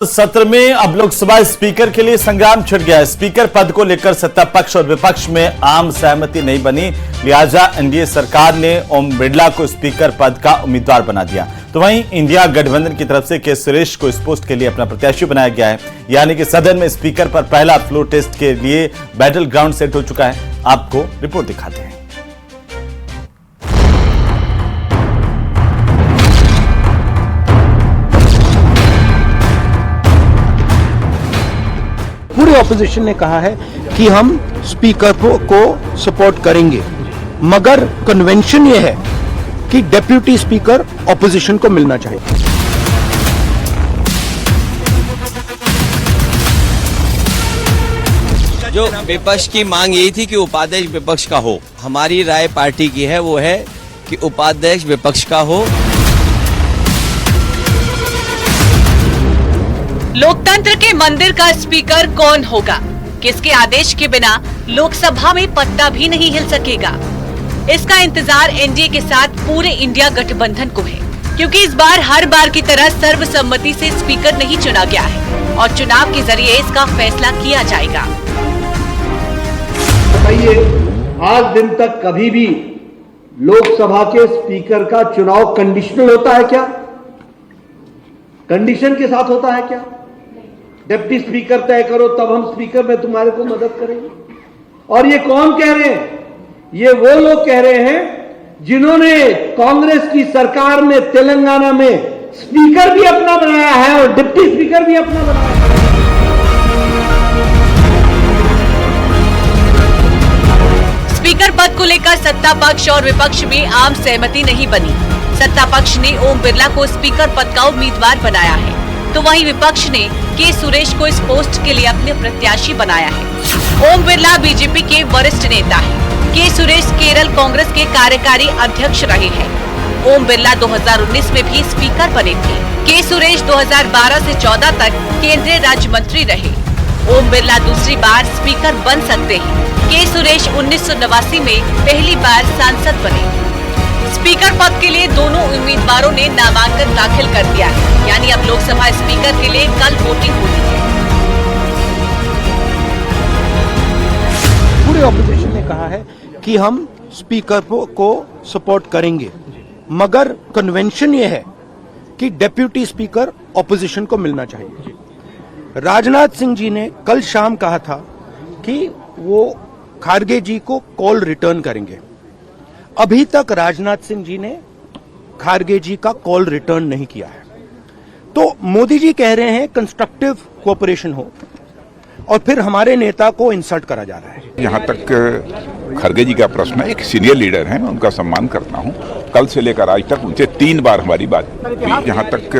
सत्र में अब लोकसभा स्पीकर के लिए संग्राम छिड़ गया है। स्पीकर पद को लेकर सत्ता पक्ष और विपक्ष में आम सहमति नहीं बनी, लिहाजा एनडीए सरकार ने ओम बिरला को स्पीकर पद का उम्मीदवार बना दिया। तो वहीं इंडिया गठबंधन की तरफ से के सुरेश को इस पोस्ट के लिए अपना प्रत्याशी बनाया गया है। यानी कि सदन में स्पीकर पर पहला फ्लोर टेस्ट के लिए बैटल ग्राउंड सेट हो चुका है। आपको रिपोर्ट दिखाते हैं। पूरे ऑपोजिशन ने कहा है कि हम स्पीकर को सपोर्ट करेंगे, मगर कन्वेंशन ये है कि डेप्यूटी स्पीकर ऑपोजिशन को मिलना चाहिए। जो विपक्ष की मांग यही थी कि उपाध्यक्ष विपक्ष का हो। हमारी राय पार्टी की है, वो है कि उपाध्यक्ष विपक्ष का हो। लोकतंत्र के मंदिर का स्पीकर कौन होगा, किसके आदेश के बिना लोकसभा में पत्ता भी नहीं हिल सकेगा। इसका इंतजार एनडीए के साथ पूरे इंडिया गठबंधन को है, क्योंकि इस बार हर बार की तरह सर्वसम्मति से स्पीकर नहीं चुना गया है और चुनाव के जरिए इसका फैसला किया जाएगा। बताइए, आज दिन तक कभी भी लोकसभा के स्पीकर का चुनाव कंडीशनल होता है क्या? कंडीशन के साथ होता है क्या? डिप्टी स्पीकर तय करो तब हम स्पीकर में तुम्हारे को मदद करेंगे। और ये कौन कह रहे हैं? ये वो लोग कह रहे हैं जिन्होंने कांग्रेस की सरकार में तेलंगाना में स्पीकर भी अपना बनाया है और डिप्टी स्पीकर भी अपना बनाया है। स्पीकर पद को लेकर सत्ता पक्ष और विपक्ष में आम सहमति नहीं बनी। सत्ता पक्ष ने ओम बिरला को स्पीकर पद का उम्मीदवार बनाया है, तो वहीं विपक्ष ने के सुरेश को इस पोस्ट के लिए अपने प्रत्याशी बनाया है। ओम बिरला बीजेपी के वरिष्ठ नेता हैं। के सुरेश केरल कांग्रेस के कार्यकारी अध्यक्ष रहे हैं। ओम बिरला 2019 में भी स्पीकर बने थे। के सुरेश 2012 से 14 तक केंद्रीय राज्य मंत्री रहे। ओम बिरला दूसरी बार स्पीकर बन सकते हैं। के सुरेश 1989 में पहली बार सांसद बने। स्पीकर पद के लिए दोनों उम्मीदवारों ने नामांकन दाखिल कर दिया है, यानी अब लोकसभा स्पीकर के लिए कल वोटिंग होनी है। पूरे ऑपोजिशन ने कहा है कि हम स्पीकर को सपोर्ट करेंगे, मगर कन्वेंशन ये है कि डेप्यूटी स्पीकर ऑपोजिशन को मिलना चाहिए। राजनाथ सिंह जी ने कल शाम कहा था कि वो खारगे जी को कॉल रिटर्न करेंगे। अभी तक राजनाथ सिंह जी ने खारगे जी का कॉल रिटर्न नहीं किया है। तो मोदी जी कह रहे हैं कंस्ट्रक्टिव कोऑपरेशन हो, और फिर हमारे नेता को इंसल्ट करा जा रहा है। यहाँ तक खरगे जी का प्रश्न है, एक सीनियर लीडर हैं, मैं उनका सम्मान करता हूँ। कल से लेकर आज तक उनसे 3 बार हमारी बात हुई। यहाँ तक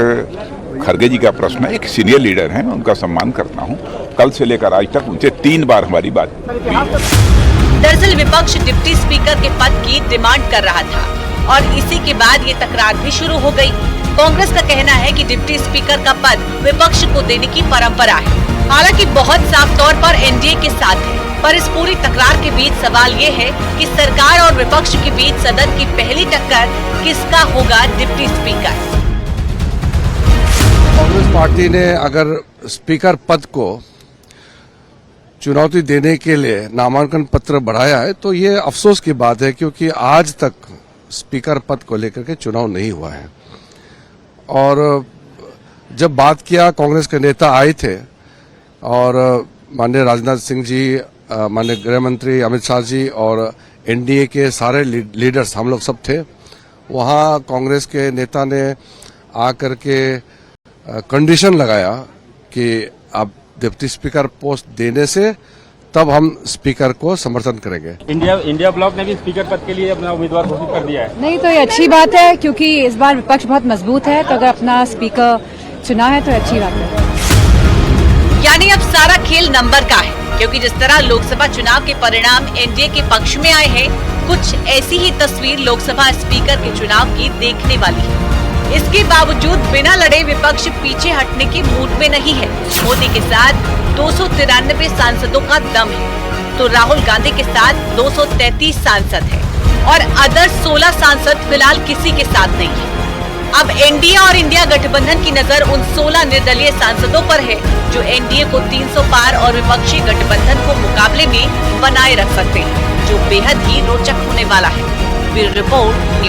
खरगे जी का प्रश्न है, एक सीनियर लीडर हैं, मैं उनका सम्मान करता हूँ। कल से लेकर आज तक उनसे 3 बार हमारी बात हुई। दरअसल विपक्ष डिप्टी स्पीकर के पद की डिमांड कर रहा था और इसी के बाद ये तकरार भी शुरू हो गई। कांग्रेस का कहना है कि डिप्टी स्पीकर का पद विपक्ष को देने की परंपरा है, हालांकि बहुत साफ तौर पर एनडीए के साथ है। पर इस पूरी तकरार के बीच सवाल ये है कि सरकार और विपक्ष के बीच सदन की पहली टक्कर किसका होगा डिप्टी स्पीकर। कांग्रेस पार्टी ने अगर स्पीकर पद को चुनौती देने के लिए नामांकन पत्र बढ़ाया है, तो ये अफसोस की बात है, क्योंकि आज तक स्पीकर पद को लेकर के चुनाव नहीं हुआ है। और जब बात किया, कांग्रेस के नेता आए थे और माननीय राजनाथ सिंह जी, माननीय गृह मंत्री अमित शाह जी और एनडीए के सारे लीडर्स, हम लोग सब थे वहां। कांग्रेस के नेता ने आकर के कंडीशन लगाया कि अब डिप्टी स्पीकर पोस्ट देने से तब हम स्पीकर को समर्थन करेंगे। इंडिया ब्लॉक ने भी स्पीकर पद के लिए अपना उम्मीदवार घोषित कर दिया है। नहीं, तो ये अच्छी बात है, क्योंकि इस बार विपक्ष बहुत मजबूत है, तो अगर अपना स्पीकर चुना है तो अच्छी बात है। यानी अब सारा खेल नंबर का है, क्योंकि जिस तरह लोकसभा चुनाव के परिणाम एनडीए के पक्ष में आए हैं, कुछ ऐसी ही तस्वीर लोकसभा स्पीकर के चुनाव की देखने वाली है। इसके बावजूद बिना लड़े विपक्ष पीछे हटने के मूड में नहीं है। मोदी के साथ 293 सांसदों का दम है, तो राहुल गांधी के साथ 233 सांसद हैं और अदर 16 सांसद फिलहाल किसी के साथ नहीं है। अब एनडीए और इंडिया गठबंधन की नजर उन 16 निर्दलीय सांसदों पर है जो एनडीए को 300 पार और विपक्षी गठबंधन को मुकाबले में बनाए रख सकते हैं, जो बेहद ही रोचक होने वाला है। Bureau report.